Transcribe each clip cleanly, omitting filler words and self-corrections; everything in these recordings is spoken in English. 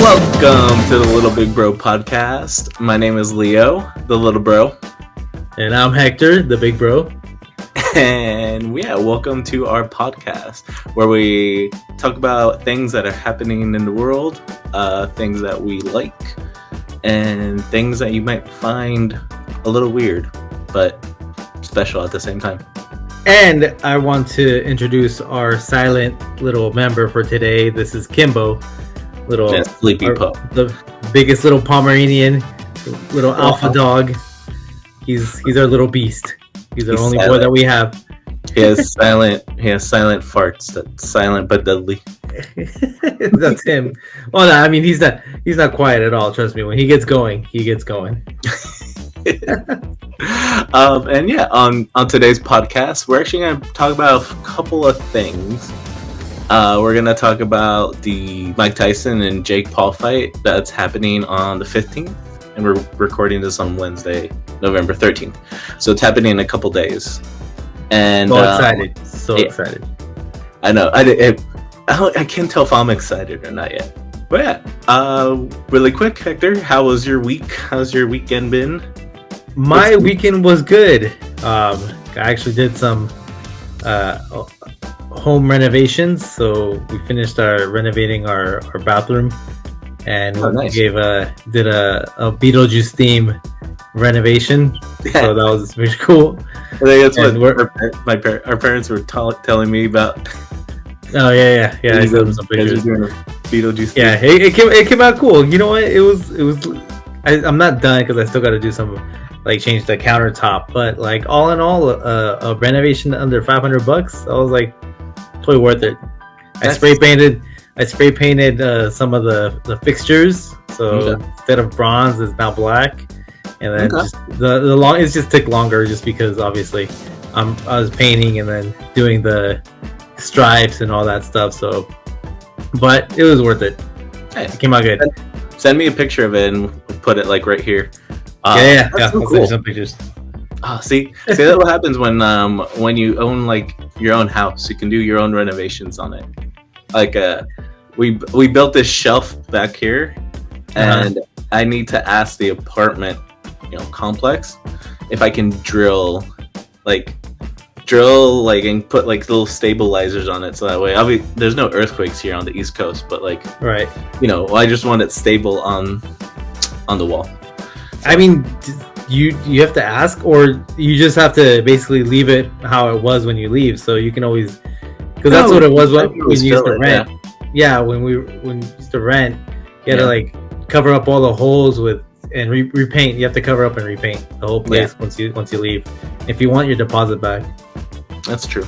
Welcome to the Little Big Bro podcast. My name is Leo, the Little Bro. And I'm Hector, the Big Bro. And welcome to our podcast where we talk about things that are happening in the world, things that we like, and things that you might find a little weird, but special at the same time. And I want to introduce our silent little member for today. This is Kimbo, sleepy pup, the biggest little Pomeranian, little alpha dog. He's our little beast. He's our only boy that we have. He has silent farts. That's silent but deadly. That's him. Well, no, I mean he's not quiet at all. Trust me. When he gets going, he gets going. On today's podcast, we're actually going to talk about a couple of things. We're going to talk about the Mike Tyson and Jake Paul fight that's happening on the 15th, and we're recording this on Wednesday, November 13th. So it's happening in a couple days. And so excited. I know. I can't tell if I'm excited or not yet. But really quick, Hector, how was your week? How's your weekend been? My weekend was good. I actually did some home renovations. So we finished renovating our bathroom, and nice. did a Beetlejuice theme renovation. So that was pretty cool. I think that's what our parents were telling me about. Oh yeah. I showed them some pictures. Beetlejuice. Yeah, it came out cool. You know what? It was. I'm not done because I still got to do some, like change the countertop. But like all in all, a renovation under $500. I was like, totally worth it. I spray painted some of the fixtures. So instead of bronze, it's now black. And then it just took longer just because obviously I was painting and then doing the stripes and all that stuff. So, but it was worth it. Nice. It came out good. Send me a picture of it and we'll put it like right here. Yeah. So I'll cool. send you some pictures. Oh, see that's what happens when you own like your own house. You can do your own renovations on it. Like we built this shelf back here, and I need to ask the apartment complex if I can drill and put like little stabilizers on it, so that way there's no earthquakes here on the East Coast, but right, I just want it stable on the wall. I mean, you have to ask, or you just have to basically leave it how it was when you leave, so you can always, because that's what it was when you used to rent. Yeah, when we used to rent, you had to like cover up all the holes with and repaint. You have to cover up and repaint the whole place once you leave, if you want your deposit back. That's true.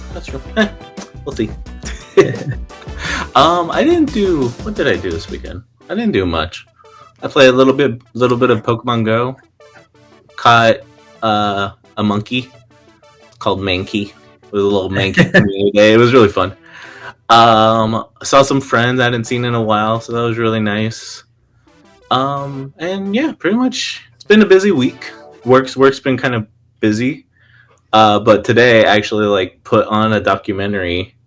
We'll see. What did I do this weekend? I didn't do much. I played a little bit of Pokemon Go. Caught a monkey called Mankey. It was a little Mankey community day. It was really fun. Saw some friends I hadn't seen in a while, so that was really nice. And yeah, pretty much it's been a busy week. Work's been kind of busy. But today I actually put on a documentary,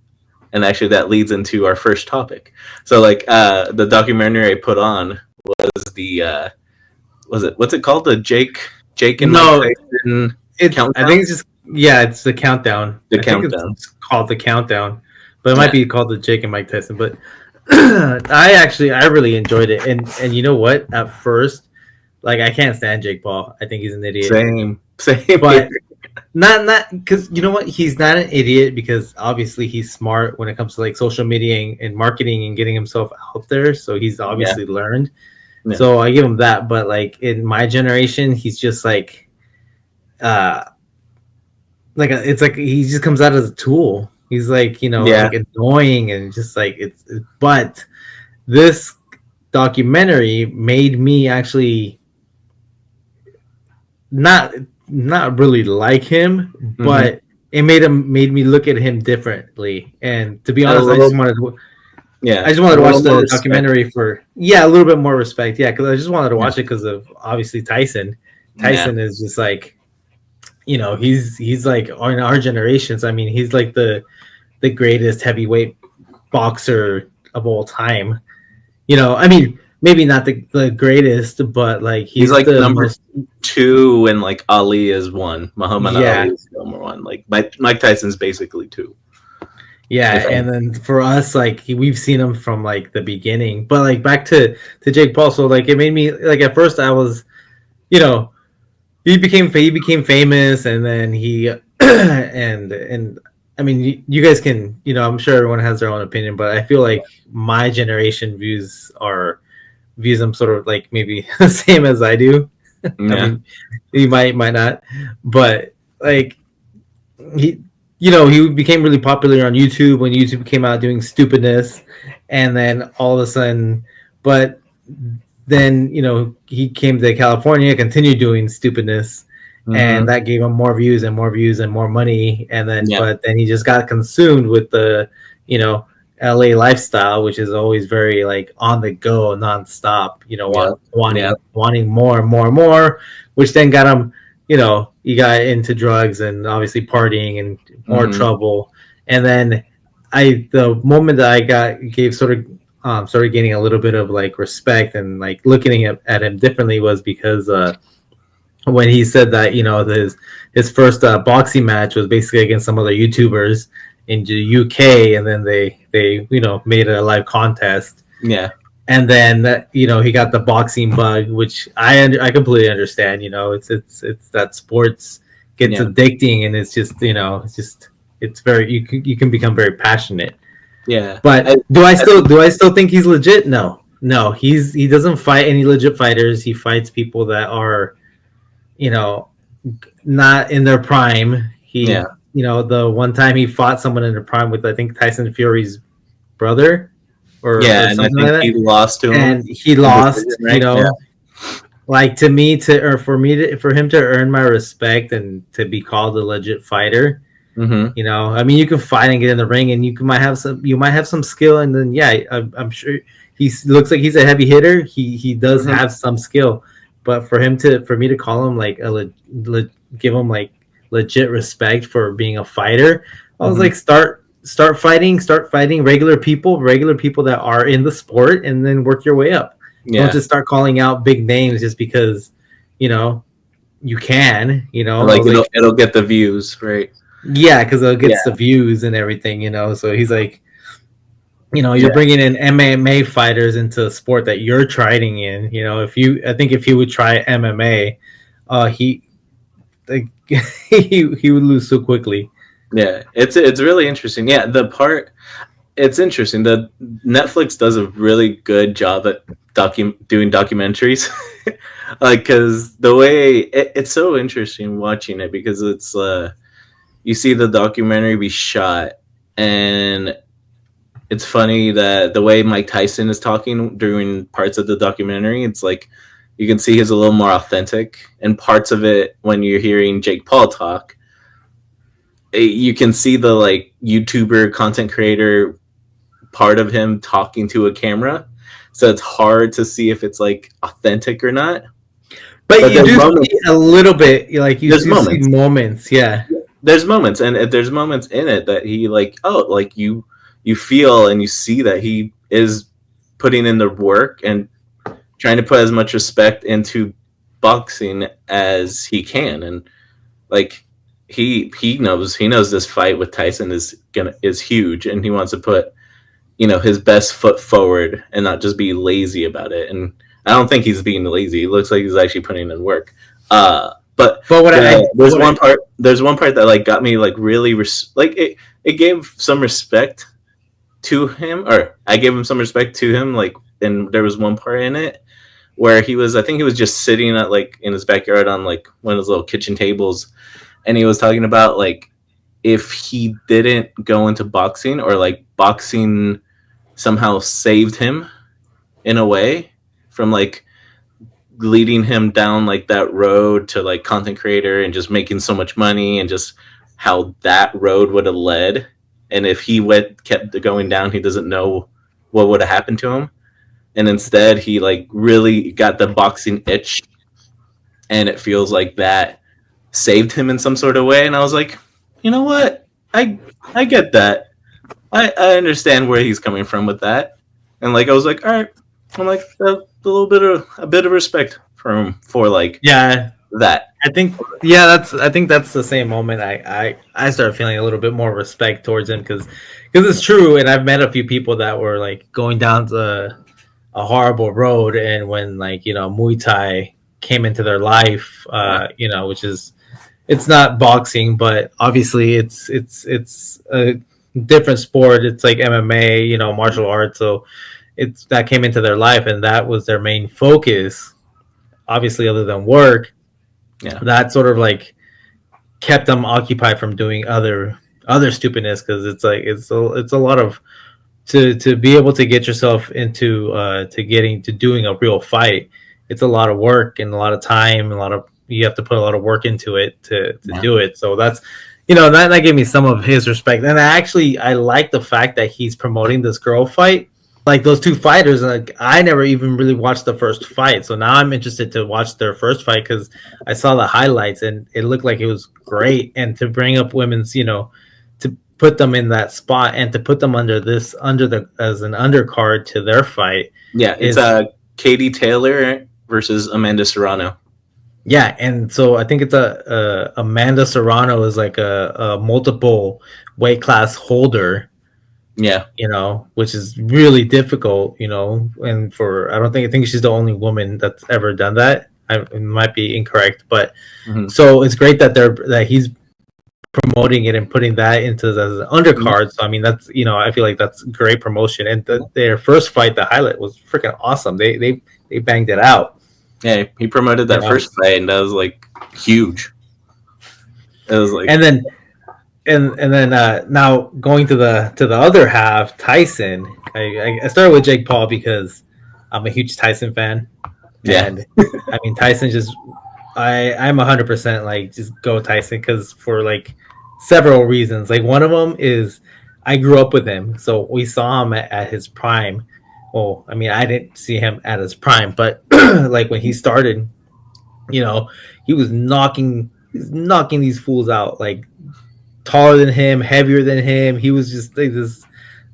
and actually that leads into our first topic. So the documentary I put on was what's it called? The Jake and Mike Tyson countdown? I think it's just it's the countdown. Countdown. It's called the countdown, but it might be called the Jake and Mike Tyson. But I really enjoyed it, and you know what? At first, I can't stand Jake Paul. I think he's an idiot. Same. But not because you know what? He's not an idiot because obviously he's smart when it comes to social media and marketing and getting himself out there. So he's obviously learned. Yeah. So I give him that. But in my generation, he's just he just comes out as a tool. He's annoying and just it's. But this documentary made me actually not really like him, but it made me look at him differently. And to be honest, I just wanted to watch the documentary for a little bit more respect. Yeah, because I just wanted to watch it because of obviously Tyson. Tyson is just he's like in our generations. I mean, he's like the greatest heavyweight boxer of all time. I mean, maybe not the greatest, but like He's he's like the number most. 2, and like Ali is 1. Muhammad Ali Yeah, is number 1. Like Mike Tyson's basically 2. yeah, If I, and then for us, like we've seen him from like the beginning, but like back to Jake Paul. So like it made me like at first I was, you know, he became famous, and then he and I mean you guys can, I'm sure everyone has their own opinion, but I feel like my generation views him sort of like maybe the same as I do. I yeah. mean, he might not, but like he he became really popular on YouTube when YouTube came out doing stupidness, and then all of a sudden, but then he came to California, continued doing stupidness, and Mm-hmm. that gave him more views and more views and more money, and then Yeah. but then he just got consumed with the you know LA lifestyle, which is always very like on the go, nonstop. Yeah. Yeah. Wanting more and more and more, which then got him. He got into drugs and obviously partying and more Mm-hmm. trouble. And then the moment that I gave sort of started gaining a little bit of like respect and like looking at him differently was because when he said that his first boxing match was basically against some other YouTubers in the UK, and then they made it a live contest, Yeah. and then he got the boxing bug, which I completely understand. It's that sports gets Yeah. addicting, and it's just it's very you can become very passionate. Yeah. But do I still think he's legit? No, he doesn't fight any legit fighters. He fights people that are you know not in their prime. Yeah. The one time he fought someone in their prime with, I think, Tyson Fury's brother or Yeah. And I something like think that, he lost to him and he in decision, lost. right? Yeah. Like to me to or for him to earn my respect and to be called a legit fighter. Mm-hmm. I mean, you can fight and get in the ring, and you might have some skill, and then yeah, I'm sure he looks like he's a heavy hitter. He does Mm-hmm. have some skill, but for me to call him like give him like legit respect for being a fighter, I was Mm-hmm. like start fighting regular people that are in the sport, and then work your way up. Don't Yeah. just start calling out big names just because you know you can. I Like was like, it'll get the views, right? yeah, because it Yeah. gets the views and everything. So he's like, Yeah. you're bringing in MMA fighters into a sport that you're trying in. I think if he would try MMA, he like, he would lose so quickly. Yeah. It's really interesting. Yeah. It's interesting. The Netflix does a really good job at doing documentaries. Like, because the way it's so interesting watching it, because it's you see the documentary be shot, and it's funny that the way Mike Tyson is talking during parts of the documentary, it's like you can see he's a little more authentic, and parts of it when you're hearing Jake Paul talk, you can see the like YouTuber content creator part of him talking to a camera, so it's hard to see if it's like authentic or not. But But you there's do moments. see a little bit, like you There's do see moments. moments, yeah. There's moments, and there's moments in it that he like, oh, like you feel and you see that he is putting in the work and trying to put as much respect into boxing as he can, and like he knows this fight with Tyson is huge, and he wants to put his best foot forward and not just be lazy about it. And I don't think he's being lazy. He looks like he's actually putting in work. But But there's one part that like got me like really like it gave some respect to him, or I gave him some respect to him. Like, and there was one part in it where I think he was just sitting at like in his backyard on like one of those little kitchen tables, and he was talking about like if he didn't go into boxing, or like boxing somehow saved him in a way from like leading him down like that road to like content creator and just making so much money, and just how that road would have led, and if he kept going down, he doesn't know what would have happened to him, and instead he like really got the boxing itch, and it feels like that saved him in some sort of way. And I was like, you know what, I get that. I understand where he's coming from with that. And like I was like, all right, I'm like a bit of respect for like Yeah, that. I think that's the same moment I started feeling a little bit more respect towards him because it's true, and I've met a few people that were like going down a horrible road, and when like Muay Thai came into their life, which is it's not boxing, but obviously it's a different sport. It's like MMA, martial arts, so it's that came into their life, and that was their main focus. Obviously, other than work, Yeah, that sort of like kept them occupied from doing other stupidness because it's like it's a lot of to be able to get yourself into to getting to doing a real fight. It's a lot of work and a lot of time, a lot of you have to put a lot of work into it to do it. So that's that gave me some of his respect, and I like the fact that he's promoting this girl fight, like those two fighters. Like I never even really watched the first fight, so now I'm interested to watch their first fight because I saw the highlights and it looked like it was great. And to bring up women's, to put them in that spot and to put them under the as an undercard to their fight. yeah. It's Katie Taylor versus Amanda Serrano. Yeah, and so I think it's Amanda Serrano is like a multiple weight class holder. Yeah, which is really difficult. And I think she's the only woman that's ever done that. It might be incorrect, but so it's great that he's promoting it and putting that into as an undercard. So I mean, that's I feel like that's great promotion. And their first fight, the highlight was freaking awesome. They banged it out. Yeah, he promoted that first fight, and that was like huge. It was like, and then now going to the other half, Tyson. I started with Jake Paul because I'm a huge Tyson fan. Yeah, and I mean Tyson just I'm 100% like just go Tyson because for like several reasons. Like one of them is I grew up with him, so we saw him at his prime. Well, I mean, I didn't see him at his prime, but like when he started, he was knocking these fools out, like taller than him, heavier than him. He was just like this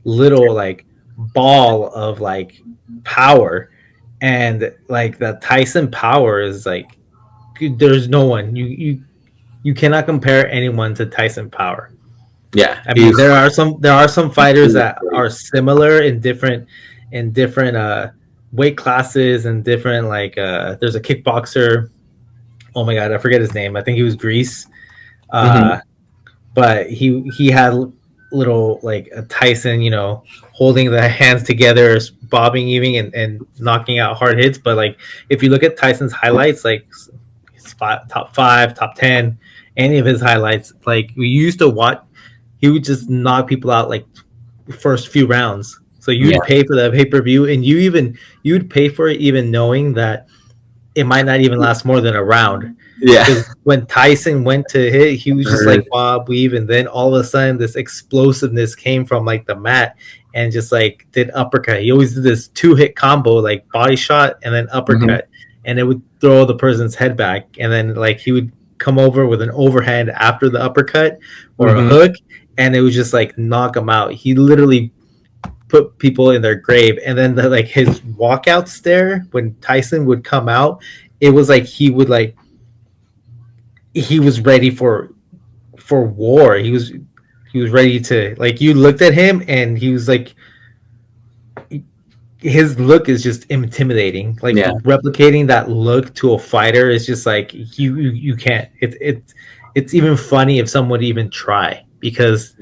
little like ball of like power, and like the Tyson power is like there's no one you cannot compare anyone to Tyson power. Yeah, I mean there are some fighters that are similar in different weight classes and different like there's a kickboxer. Oh my god, I forget his name. I think he was Greece. But he had little like a Tyson, holding the hands together, bobbing even and knocking out hard hits. But like if you look at Tyson's highlights, like his top 5, top 10, any of his highlights, like we used to watch, he would just knock people out like first few rounds. So you'd pay for the pay-per-view, and you'd pay for it even knowing that it might not even last more than a round. Yeah. When Tyson went to hit, he was just like bob weave, and then all of a sudden this explosiveness came from like the mat and just like did uppercut. He always did this 2-hit combo, like body shot and then uppercut, and it would throw the person's head back, and then like he would come over with an overhand after the uppercut or a hook, and it would just like knock him out. He literally put people in their grave. And then like his walkout stare when Tyson would come out, it was like he was ready for war. He was ready to, like, you looked at him and he was like, his look is just intimidating. Like replicating that look to a fighter is just like you can't. It's even funny if someone would even try, because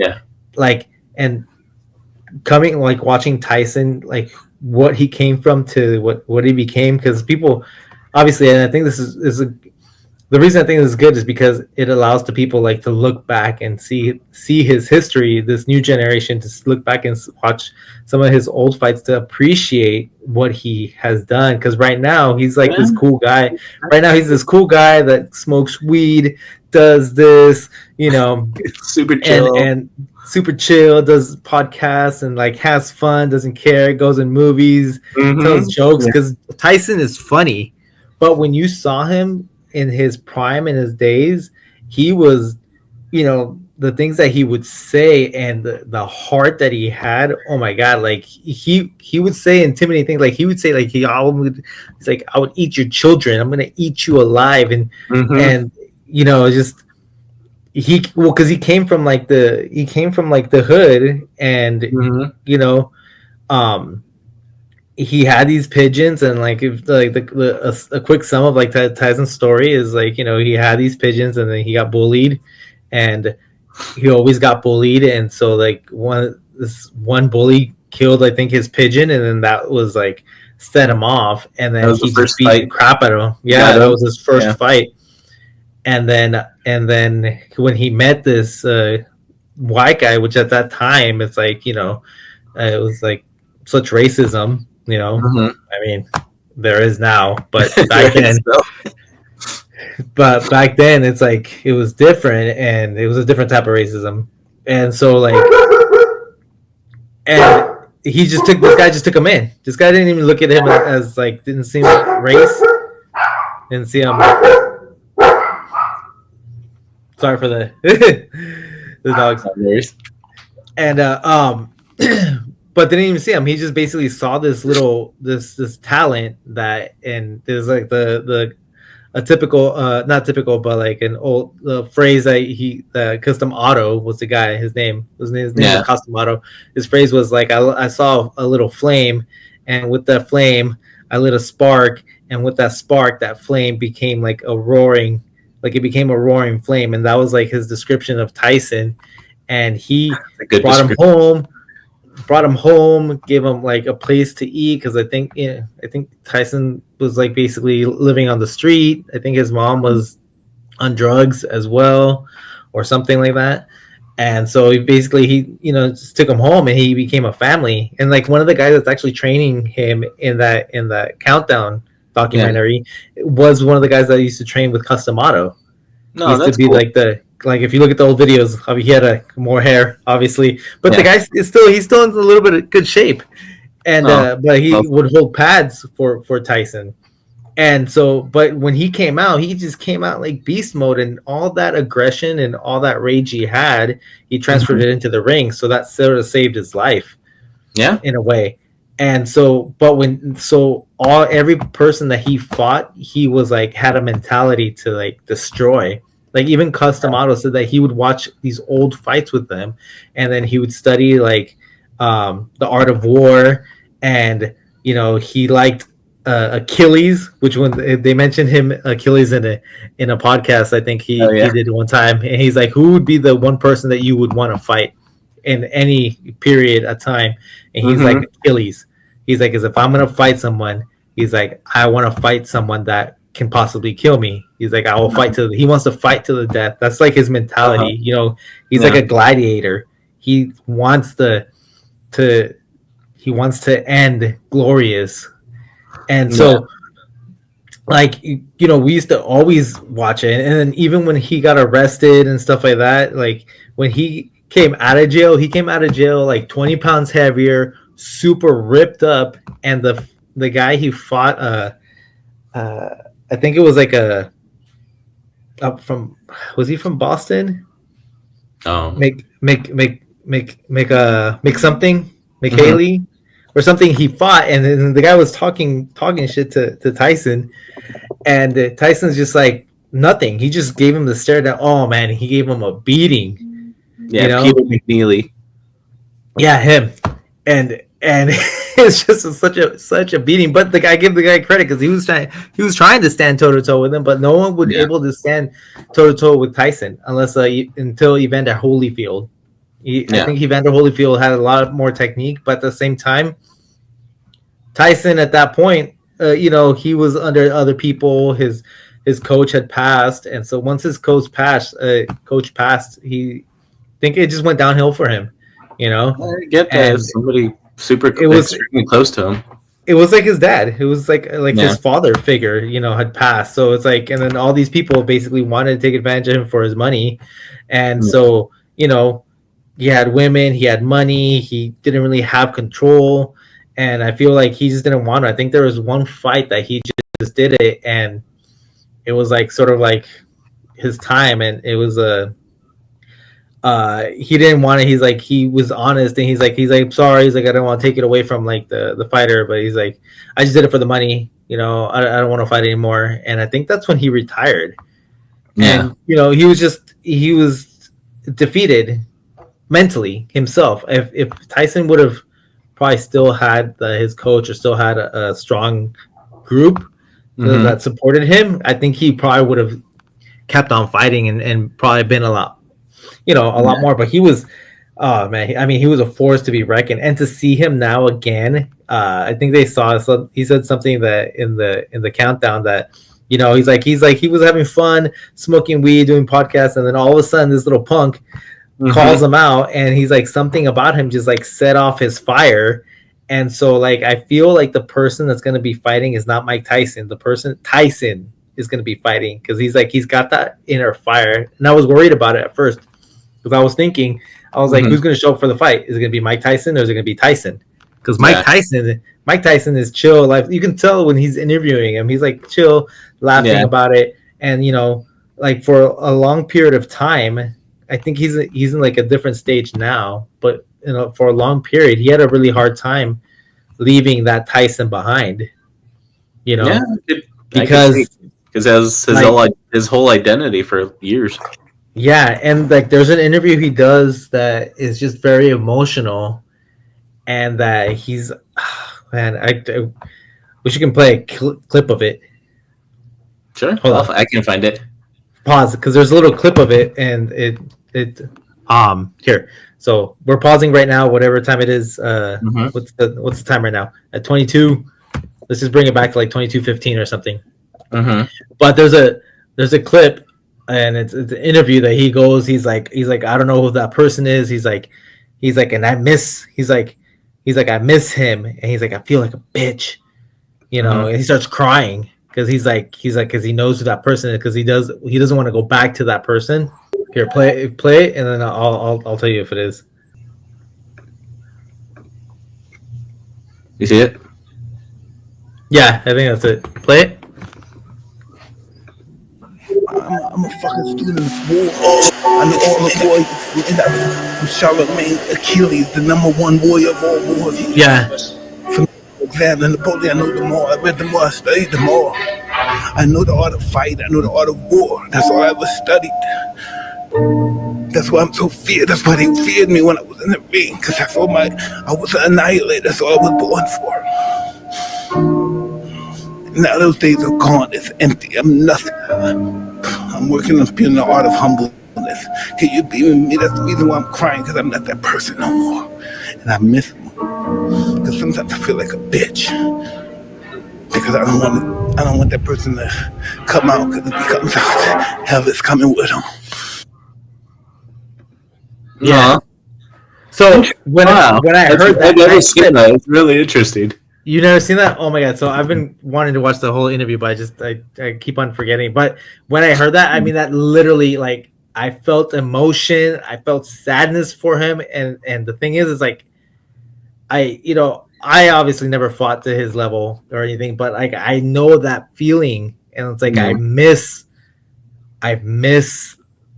like, and coming, like watching Tyson, like what he came from to what he became, because people obviously, and I think this is the reason I think this is good is because it allows the people like to look back and see his history, this new generation, to look back and watch some of his old fights to appreciate what he has done. Because right now he's like this cool guy. Right now he's this cool guy that smokes weed, does this, super chill and super chill, does podcasts and like has fun, doesn't care, goes in movies, tells jokes, because Tyson is funny. But when you saw him in his prime, in his days, he was, the things that he would say and the heart that he had, oh my god, like he would say intimidating things. Like he would say like he's like, I would eat your children, I'm gonna eat you alive. Mm-hmm. And just because he came from like the hood. And Mm-hmm. you know um he had these pigeons. And like if like a quick sum of like Tyson's story is like, he had these pigeons and then he got bullied. And he always got bullied. And so like this one bully killed, I think, his pigeon. And then that was like set him off. And That then was the he just first beat the fight. crap out of him. Got Yeah, that him. was his first Yeah. fight. And then when he met this white guy, which at that time it's like, it was like such racism. Mm-hmm. I mean, there is now, but back Right, then, so- it's like it was different, and it was a different type of racism. And so like, and this guy just took him in. This guy didn't even look at him as like, didn't see him race, didn't see him. Sorry for the the dogs. No worries. And but they didn't even see him. He just basically saw this talent that, and there's like the a typical, not typical, but like an old phrase that Custom Auto was the guy. His name was Yeah. Custom Auto. His phrase was like, I saw a little flame, and with that flame, I lit a spark, and with that spark, that flame became like a roaring, like it became a roaring flame. And that was like his description of Tyson. And he A good brought him description. home, gave him like a place to eat, because I think Tyson was like basically living on the street. I think his mom was on drugs as well, or something like that. And so he just took him home, and he became a family. And like one of the guys that's actually training him in that Countdown documentary was one of the guys that used to train with Custom Auto. He No, used to that's be cool. like if you look at the old videos, he had more hair, obviously, but Yeah. the guy he's still in a little bit of good shape. And but he would hold pads for Tyson. And so, but when he came out, he just came out like beast mode, and all that aggression and all that rage he had, he transferred it into the ring. So that sort of saved his life. Yeah. In a way. And so, but every person that he fought, he was like, had a mentality to like destroy. Like even Custom Auto said that he would watch these old fights with them, and then he would study like the art of war. And he liked Achilles, which when they mentioned him Achilles in a podcast, I think he did one time, and he's like, who would be the one person that you would want to fight in any period of time? And he's like, Achilles. He's like, because if I'm gonna fight someone, he's like, I want to fight someone that can possibly kill me. He's like, I will fight he wants to fight to the death. That's like his mentality. He's like a gladiator. He wants to end glorious. And so like, we used to always watch it. And then even when he got arrested and stuff like that, like when he came out of jail like 20 pounds heavier, super ripped up. And the guy he fought, I think it was like was he from Boston? Make Haley or something. He fought, and then the guy was talking shit to Tyson, and Tyson's just like nothing. He just gave him the stare down. Oh man, he gave him a beating. Yeah, Peter McNeely. Yeah, him, and it's just such a beating. But I give the guy credit, because he was trying to stand toe to toe with him, but no one would be able to stand toe to toe with Tyson unless until Evander Holyfield. I think Evander Holyfield had a lot more technique, but at the same time, Tyson at that point, he was under other people. His coach had passed, and so once his coach passed, he think it just went downhill for him. I get that. And somebody super extremely close to him. It was like his dad. It was like his father figure, had passed. So it's like, and then all these people basically wanted to take advantage of him for his money. And so, he had women, he had money, he didn't really have control. And I feel like he just didn't want to. I think there was one fight that he just did it, and it was like sort of like his time. And it was he didn't want it. He's like, he was honest, and he's like sorry. He's like, I don't want to take it away from like the fighter, but he's like, I just did it for the money. You know, I don't want to fight anymore. And I think that's when he retired. Yeah. And you know, he was defeated mentally himself. If Tyson would have probably still had his coach or still had a strong group that supported him, I think he probably would have kept on fighting and probably been a lot more. But he was, oh man, I mean, he was a force to be reckoned. And to see him now again, I think they saw. So he said something that in the countdown that, you know, he's like he was having fun smoking weed, doing podcasts, and then all of a sudden this little punk calls him out, and he's like, something about him just like set off his fire. And so like I feel like the person that's going to be fighting is not Mike Tyson. The person Tyson is going to be fighting, because he's got that inner fire. And I was worried about it at first, because I was thinking, I was like, who's going to show up for the fight? Is it going to be Mike Tyson or is it going to be Tyson? Because Mike Tyson is chill. Like, you can tell when he's interviewing him, he's like chill, laughing about it. And you know, like for a long period of time, I think he's in like a different stage now. But you know, for a long period, he had a really hard time leaving that Tyson behind. You know, because that was his whole identity for years. Yeah, and like there's an interview he does that is just very emotional, and that he's, man, I wish you can play a clip of it. Sure, hold on. I can find it. Pause, because there's a little clip of it, and it here. So we're pausing right now, whatever time it is. What's the time right now? At 22. Let's just bring it back to like 22:15 or something. But there's a clip, and it's an interview that he goes. He's like, I don't know who that person is. He's like, and I miss him, and he's like, I feel like a bitch, you know. And he starts crying because because he knows who that person is, because he doesn't want to go back to that person. Here, play it, and then I'll tell you if it is. You see it? Yeah, I think that's it. Play it. I'm a fucking student of war. I know all the boys from Charlemagne, Achilles, the #1 warrior of all wars. Yeah. From Alexander, Napoleon, I know them all. I read them all. I studied them all. I know the art of fight. I know the art of war. That's all I ever studied. That's why I'm so feared. That's why they feared me when I was in the ring. Because I was an annihilator. That's all I was born for. Now those days are gone. It's empty. I'm nothing. I'm working on being the art of humbleness. Can you be with me? That's the reason why I'm crying, because I'm not that person no more. And I miss him. Because sometimes I feel like a bitch. Because I don't want that person to come out, because if he comes out, hell is coming with him. Yeah. So when I heard that, I've never seen that. It's really interesting. You never seen that? Oh my god! So I've been wanting to watch the whole interview, but I keep on forgetting. But when I heard that, I mean, that literally, like, I felt emotion, I felt sadness for him, and the thing is like, I obviously never fought to his level or anything, but like I know that feeling, and it's like I miss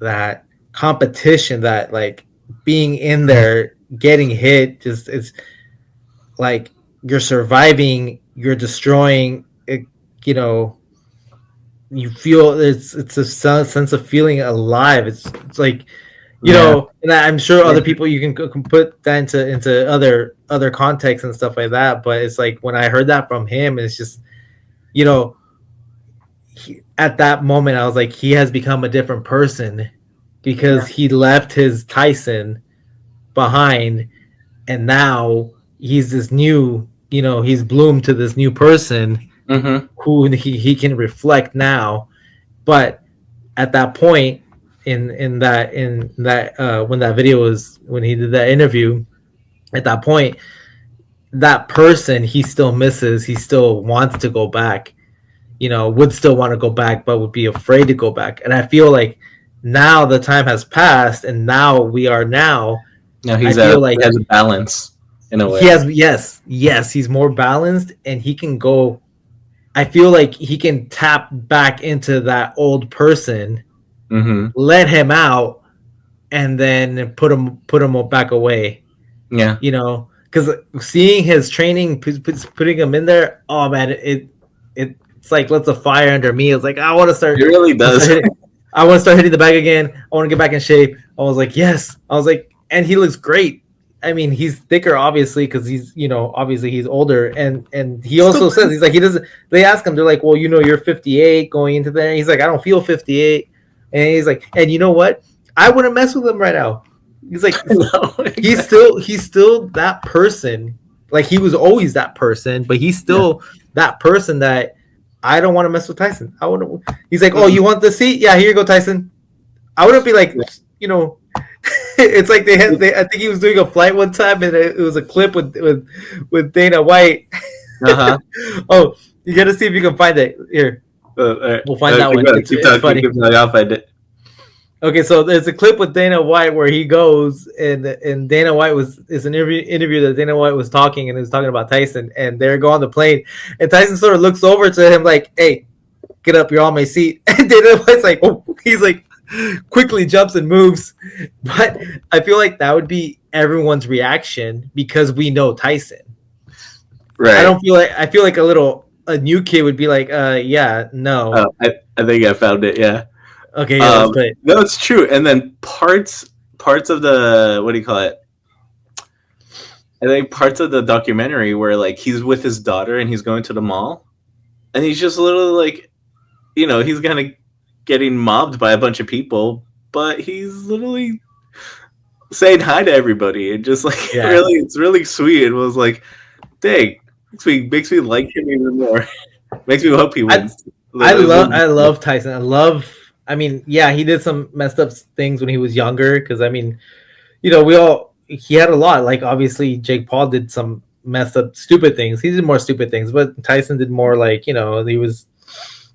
that competition, that like being in there, getting hit, just it's like. You're surviving, you're destroying it, you know, you feel it's a sense of feeling alive. It's like, you know, and I'm sure other people, you can put that into other contexts and stuff like that, but it's like when I heard that from him, it's just, you know, at that moment I was like, he has become a different person, because he left his Tyson behind, and now he's this new, you know, he's bloomed to this new person who he can reflect now. But at that point in that when that video was, when he did that interview, at that point, that person he still misses, he still wants to go back, you know, would still want to go back, but would be afraid to go back. And I feel like now the time has passed, and now he has a balance. In a way. He has, yes, he's more balanced, and he can go. I feel like he can tap back into that old person, let him out, and then put him back away. Yeah. You know, because seeing his training, putting him in there, oh man, it's like lets a fire under me. It's like I want to start. It really does. I want to start hitting the bag again. I want to get back in shape. I was like, yes. I was like, and he looks great. I mean, he's thicker, obviously, because he's, you know, obviously he's older, and he also says he's like he doesn't. They ask him, they're like, well, you know, you're 58 going into there. He's like, I don't feel 58, and he's like, and you know what? I wouldn't mess with him right now. He's like, no, exactly. he's still that person. Like he was always that person, but he's still that person that I don't want to mess with Tyson. I wouldn't. He's like, oh, you want the seat? Yeah, here you go, Tyson. I wouldn't be like, you know. It's like I think he was doing a flight one time, and it was a clip with Dana White. Oh, you gotta see if you can find it here. We'll find that one. It's funny. I'll find it. Okay, so there's a clip with Dana White where he goes and Dana White is an interview that Dana White was talking, and he was talking about Tyson, and they're going on the plane, and Tyson sort of looks over to him like, hey, get up, you're on my seat. And Dana White's like, oh, he's like, quickly jumps and moves. But I feel like that would be everyone's reaction because we know Tyson. Right. I feel like a new kid would be like, yeah, no. I think I found it, yeah. Okay, yeah, let's play it. No, it's true. And then parts of the, what do you call it? I think parts of the documentary where like he's with his daughter and he's going to the mall, and he's just literally like, you know, he's kind of getting mobbed by a bunch of people, but he's literally saying hi to everybody, and just like really, it's really sweet. It was like, dang, makes me like him even more. Makes me hope he wins. I love Tyson. I mean, yeah, he did some messed up things when he was younger. Because I mean, you know, he had a lot. Like obviously, Jake Paul did some messed up, stupid things. He did more stupid things, but Tyson did more like, you know, he was,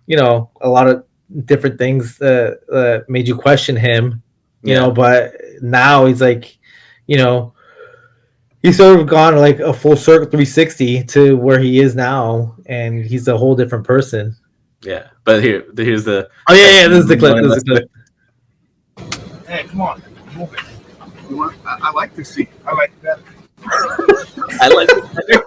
you know, a lot of different things that made you question him, you know. But now he's like, you know, he's sort of gone like a full circle 360 to where he is now, and he's a whole different person. Yeah, but here's the. Oh yeah, this is the clip. Hey, come on, move it. You want? I like the seat. I like that. I like it better.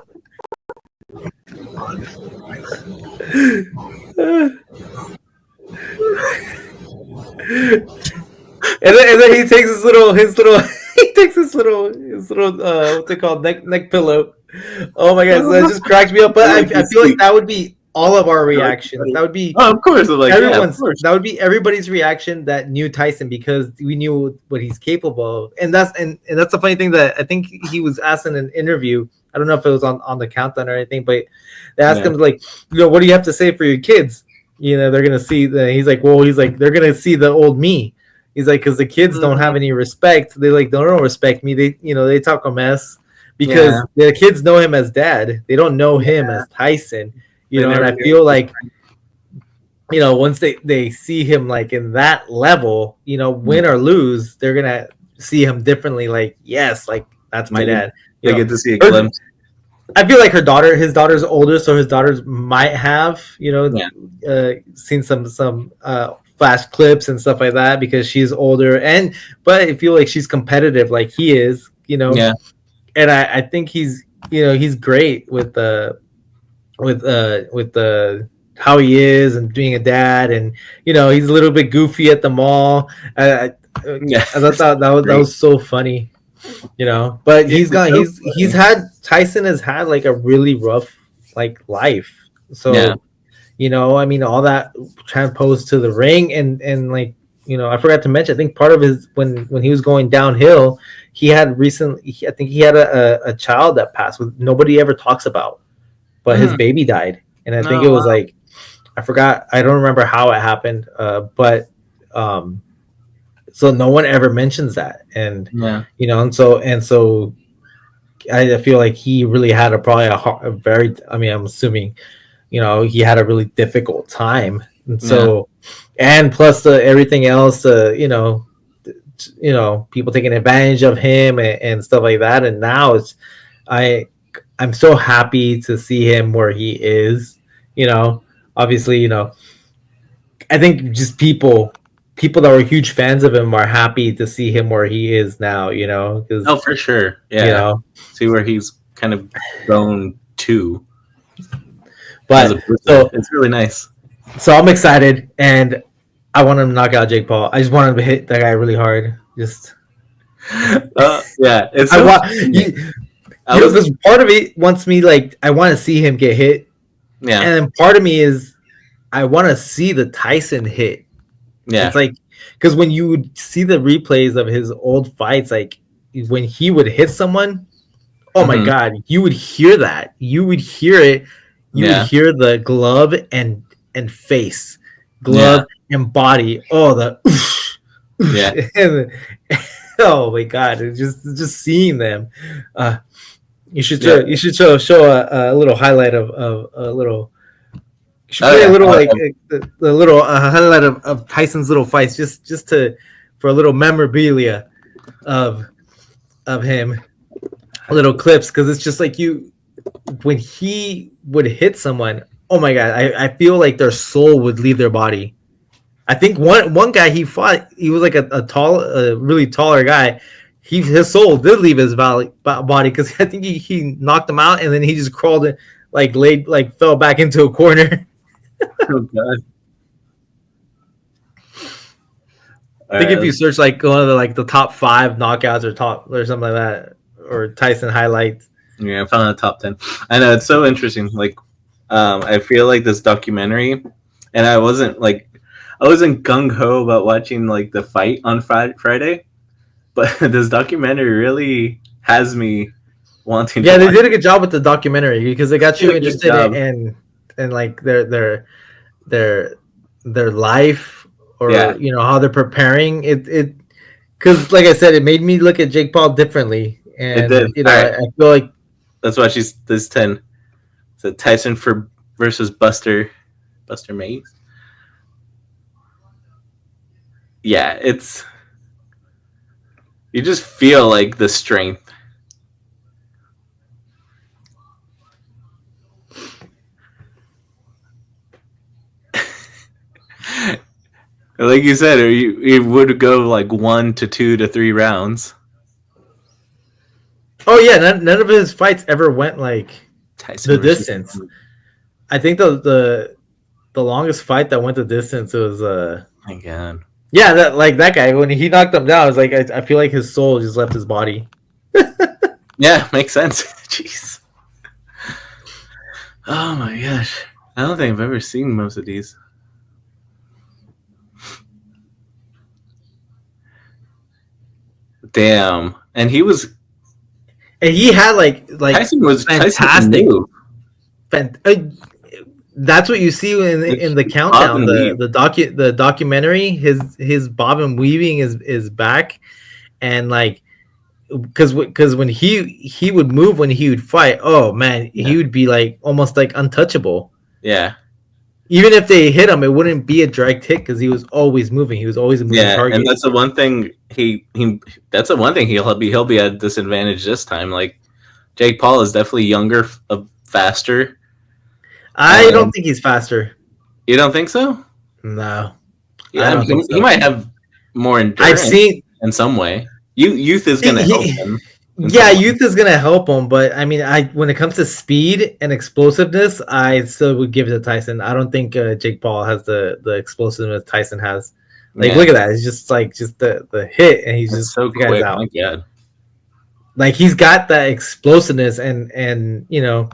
And then he takes his little what's it called, neck pillow. Oh my god, so that just cracks me up. But I feel like that would be all of our reactions. That would be of course, like everyone's. That would be everybody's reaction that knew Tyson, because we knew what he's capable of. And that's the funny thing that I think he was asked in an interview. I don't know if it was on the countdown or anything, but they asked him like, you know, what do you have to say for your kids? You know, they're gonna see he's like, they're gonna see the old me. He's like, because the kids don't have any respect. They like don't respect me. They, you know, they talk a mess because the kids know him as dad. They don't know him as Tyson. You know, and I feel like, you know, once they see him like in that level, you know, win or lose, they're gonna see him differently. Like, yes, like that's my dad. They get to see a glimpse. I feel like his daughter's older, so his daughters might have, you know, seen some flash clips and stuff like that because she's older, but I feel like she's competitive like he is, you know. Yeah. And I think he's great with the how he is and being a dad, and you know, he's a little bit goofy at the mall. I thought that was so funny. You know, but Tyson has had like a really rough like life. So, you know, I mean, all that transposed to the ring, and like, you know, I forgot to mention, I think part of his when he was going downhill, he had recently, I think he had a child that passed with nobody ever talks about, but his baby died, and I think it was like, I forgot, I don't remember how it happened, but so no one ever mentions that, and you know, and so I feel like he really had a very, I mean, I'm assuming, you know, he had a really difficult time, and so, and plus everything else, you know, people taking advantage of him and stuff like that, and now I'm so happy to see him where he is, you know. Obviously, you know, I think just people people that were huge fans of him are happy to see him where he is now. You know, because Oh, for sure. Yeah. you know, See where he's kind of grown to as but a person. so It's really nice. I'm excited, and I want him to knock out Jake Paul. I just want him to hit that guy really hard. Just Yeah, it's I so want funny. because part of it wants me like I want to see him get hit, Yeah, and then part of me is I want to see the Tyson hit. yeah. It's like because when you would see the replays of his old fights, like when he would hit someone, oh my Mhm. god, you would hear that. You would hear it. You would Yeah. hear the glove and face, glove and body. Oh, the Yeah. and, oh my god, it's just seeing them. You should Yeah. show a little highlight of a little. You should Oh, play yeah. a little Oh, like the little highlight of Tyson's little fights, just to for a little memorabilia of him, little clips, because it's just like you when he would hit someone. Oh my god, I feel like their soul would leave their body. I think one guy he fought, he was like a really taller guy. His soul did leave his body because I think he knocked him out and then he just crawled in, fell back into a corner. Oh, God. I think if you search like one of the top 5 knockouts or something like that, or Tyson highlights. Yeah, I found the top 10. I know, it's so interesting. Like, I feel like this documentary, and I wasn't gung ho about watching like the fight on Friday, but this documentary really has me wanting. Yeah, to they watch did a good job with the documentary because they got you They did a good interested job. in like their life, or Yeah. you know how they're preparing it because like I said, it made me look at Jake Paul differently, It and did. you know All right. I feel like That's why this 10. So Tyson versus Buster Mays. Yeah, it's you just feel like the strength. Like you said, or you would go like 1 to 2 to 3 rounds. oh yeah, none of his fights ever went like Tyson the versus distance. I think the longest fight that went the distance was my God. yeah, that guy when he knocked him down, I was like I feel like his soul just left his body. Yeah, makes sense. Jeez. Oh my gosh. I don't think I've ever seen most of these. Damn. And he was And he had like Tyson was fantastic. Tyson That's what you see in the countdown. The documentary, his bob and weaving is back, and like because when he would move when he would fight, oh man, Yeah. he would be like almost like untouchable. Yeah. Even if they hit him, it wouldn't be a direct hit because he was always moving. He was always a moving target. And that's the one thing that's the one thing he'll be at a disadvantage this time. Like Jake Paul is definitely younger, faster. I don't think he's faster. You don't think so? No, Yeah, I don't think so. He might have more endurance. I've seen in some way. Youth is going to help him. Yeah, youth is gonna help him, but I mean, when it comes to speed and explosiveness, I still would give it to Tyson. I don't think Jake Paul has the explosiveness Tyson has. Like, look at that! It's just the hit, and he's just so quick. out. My God. Like he's got that explosiveness, and you know,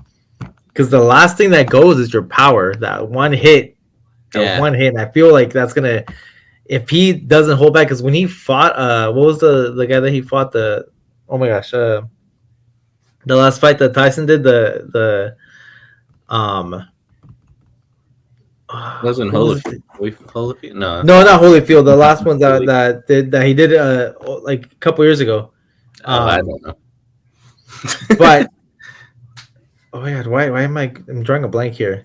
because the last thing that goes is your power. That one hit, one hit. And I feel like that's gonna, if he doesn't hold back, because when he fought, what was the guy that he fought oh my gosh, the last fight that Tyson did, Wasn't Holyfield? No, not Holyfield. The last one that he did like a couple years ago. I don't know. But oh my god, why am I'm drawing a blank here?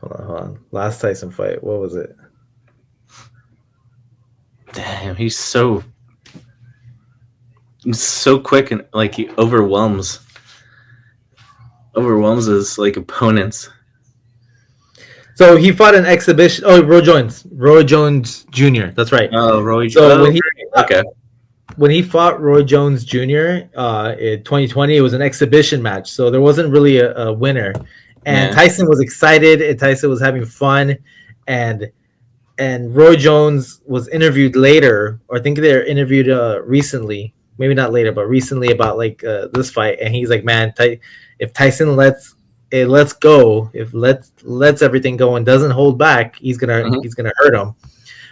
Hold on. Last Tyson fight, what was it? Damn, he's so quick and like he overwhelms his like opponents. So he fought an exhibition. Oh, Roy Jones Jr. That's right. Oh, Roy. So when he fought Roy Jones Jr. In 2020, it was an exhibition match. So there wasn't really a winner. And Tyson was excited, and Tyson was having fun, and Roy Jones was interviewed later, or I think they were interviewed recently, maybe not later, but recently about like this fight, and he's like, man, if Tyson lets go, if lets everything go and doesn't hold back, he's gonna hurt him,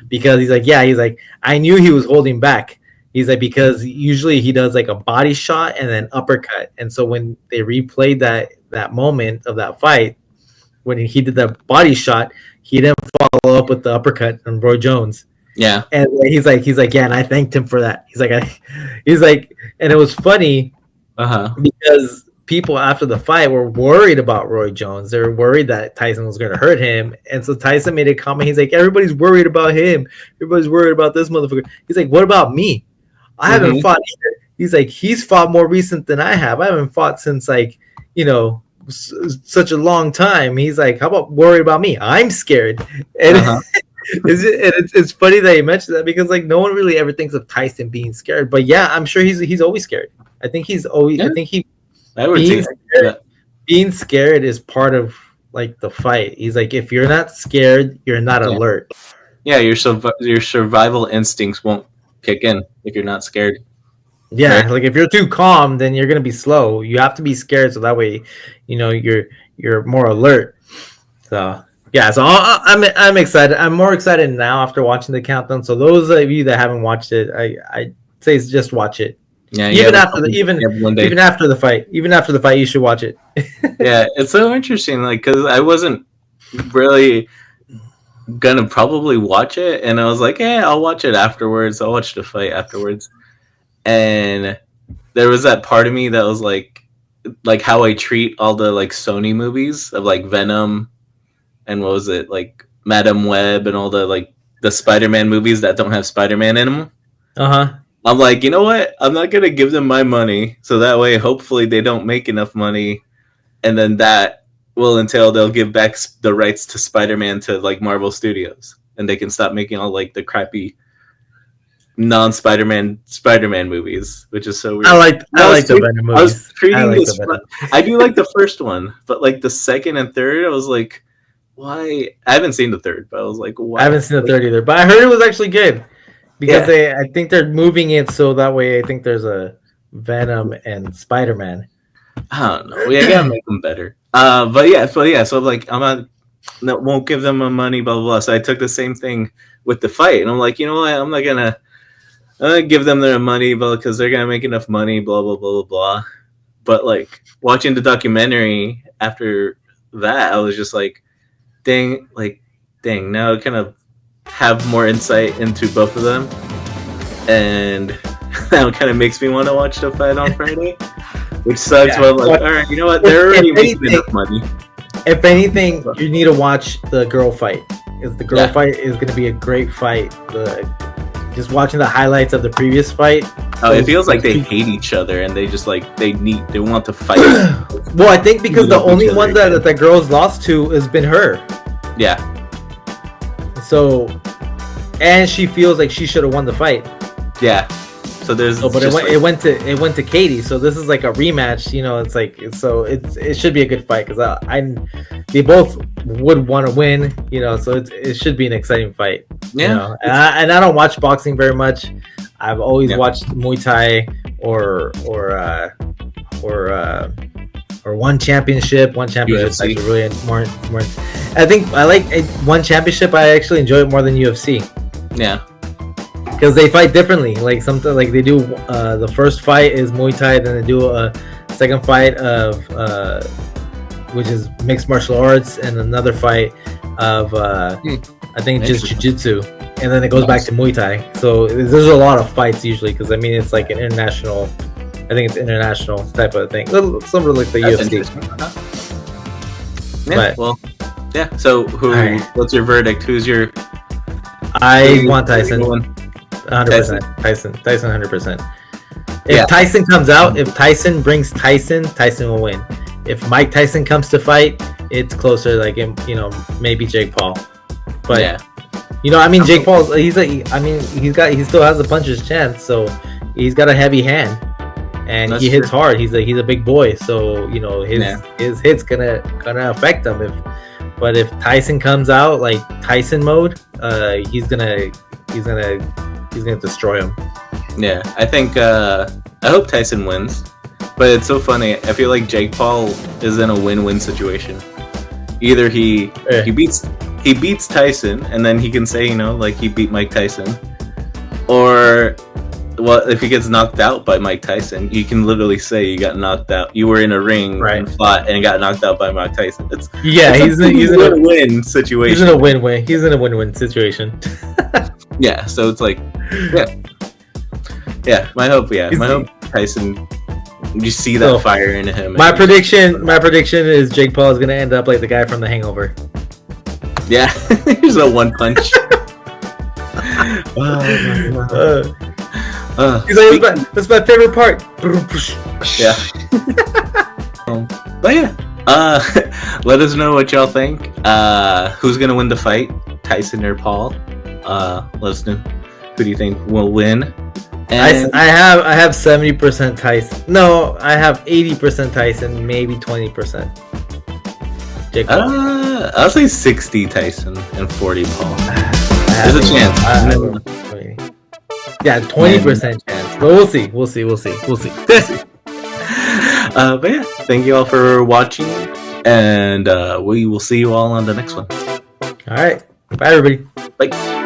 because he's like I knew he was holding back. He's like, because usually he does like a body shot and then uppercut, and so when they replayed that moment of that fight, when he did the body shot, he didn't follow up with the uppercut on Roy Jones. Yeah, and he's like, yeah, and I thanked him for that. He's like, and it was funny because people after the fight were worried about Roy Jones. They were worried that Tyson was going to hurt him, and so Tyson made a comment. He's like, everybody's worried about him. Everybody's worried about this motherfucker. He's like, what about me? I haven't fought either. He's like, he's fought more recent than I have. I haven't fought since like, such a long time. He's like, how about worry about me? I'm scared. And it's funny that you mentioned that, because like no one really ever thinks of Tyson being scared. But yeah, I'm sure he's always scared. I think he's always. Yeah. I think he. Being scared is part of like the fight. He's like, if you're not scared, you're not alert. Yeah, your survival instincts won't kick in if you're not scared. Yeah, right? Like if you're too calm, then you're gonna be slow. You have to be scared, so that way, you're more alert. So yeah, so I'm excited. I'm more excited now after watching the countdown. So those of you that haven't watched it, I say just watch it. Yeah, even after the fight, you should watch it. Yeah, it's so interesting, like, because I wasn't really gonna probably watch it, and I was like, I'll watch it afterwards. I'll watch the fight afterwards. And there was that part of me that was like how I treat all the like Sony movies of like Venom and what was it, like Madam Web and all the like the Spider-Man movies that don't have Spider-Man in them. I'm like, you know what? I'm not gonna give them my money, so that way, hopefully, they don't make enough money, and then that will entail they'll give back the rights to Spider-Man to like Marvel Studios, and they can stop making all like the crappy non-Spider-Man Spider-Man movies, which is so weird. I like the Venom movies. I was treating I do like the first one, but like the second and third, I was like, why? I haven't seen the third, but I was like, why? I haven't seen the third either, but I heard it was actually good. Because I think they're moving it so that way I think there's a Venom and Spider-Man. I don't know. We gotta make them better. But yeah. So like, won't give them my money, blah blah blah. So I took the same thing with the fight, and I'm like, you know what? I'm not gonna give them their money, because they're gonna make enough money, blah blah blah blah blah. But like watching the documentary after that, I was just like, dang. Now it kind of have more insight into both of them, and that kind of makes me want to watch the fight on Friday, which sucks. But I'm like, all right, you know what? They're already making enough money. If anything, you need to watch the girl fight. Because the girl fight is going to be a great fight. Just watching the highlights of the previous fight. Oh, it feels like they hate each other, and they just like they want to fight. Well, I think because the only one that the girl's lost to has been her. Yeah. So, and she feels like she should have won the fight. Yeah. So there's. But it went to Katie. So this is like a rematch. It's like it should be a good fight because they both would want to win. So it should be an exciting fight. Yeah. And I don't watch boxing very much. I've always watched Muay Thai or one championship. One championship is actually really more. I think I like one championship. I actually enjoy it more than UFC. Yeah, because they fight differently. Like something like they do. The first fight is Muay Thai, then they do a second fight of which is mixed martial arts, and another fight of I think just jiu-jitsu, and then it goes back to Muay Thai. So there's a lot of fights usually because it's like an international. I think it's international type of thing. Something like the UFC. Yeah, well, yeah. So what's your verdict? Who's your... I want Tyson. 100%. Tyson 100%. If Tyson comes out, if Tyson brings Tyson will win. If Mike Tyson comes to fight, it's closer. Like maybe Jake Paul, but Yeah. I mean, Jake Paul's he still has a puncher's chance, so he's got a heavy hand, and That's he hits true. hard. He's a big boy, so his hits gonna affect him. But if Tyson comes out like Tyson mode, he's gonna destroy him. Yeah, I think I hope Tyson wins, but it's so funny. I feel like Jake Paul is in a win-win situation. Either he beats Tyson, and then he can say like he beat Mike Tyson, or if he gets knocked out by Mike Tyson, you can literally say you got knocked out. You were in a ring and fought and got knocked out by Mike Tyson. He's in a win-win situation. He's in a win-win. He's in a win-win situation. Yeah, so it's like, yeah. My hope Tyson. You see that fire in him. My prediction is Jake Paul is gonna end up like the guy from The Hangover. Yeah, here's a one punch. He's like, that's my favorite part. Yeah. But yeah, let us know what y'all think. Who's gonna win the fight, Tyson or Paul? Let us know. Who do you think will win? And I have 70% Tyson. No, I have 80% Tyson, maybe 20% Jake Paul. I'll say 60 Tyson and 40 Paul. There's a chance. Yeah, 20% chance. But we'll see. But yeah, thank you all for watching, and we will see you all on the next one. All right. Bye, everybody. Bye.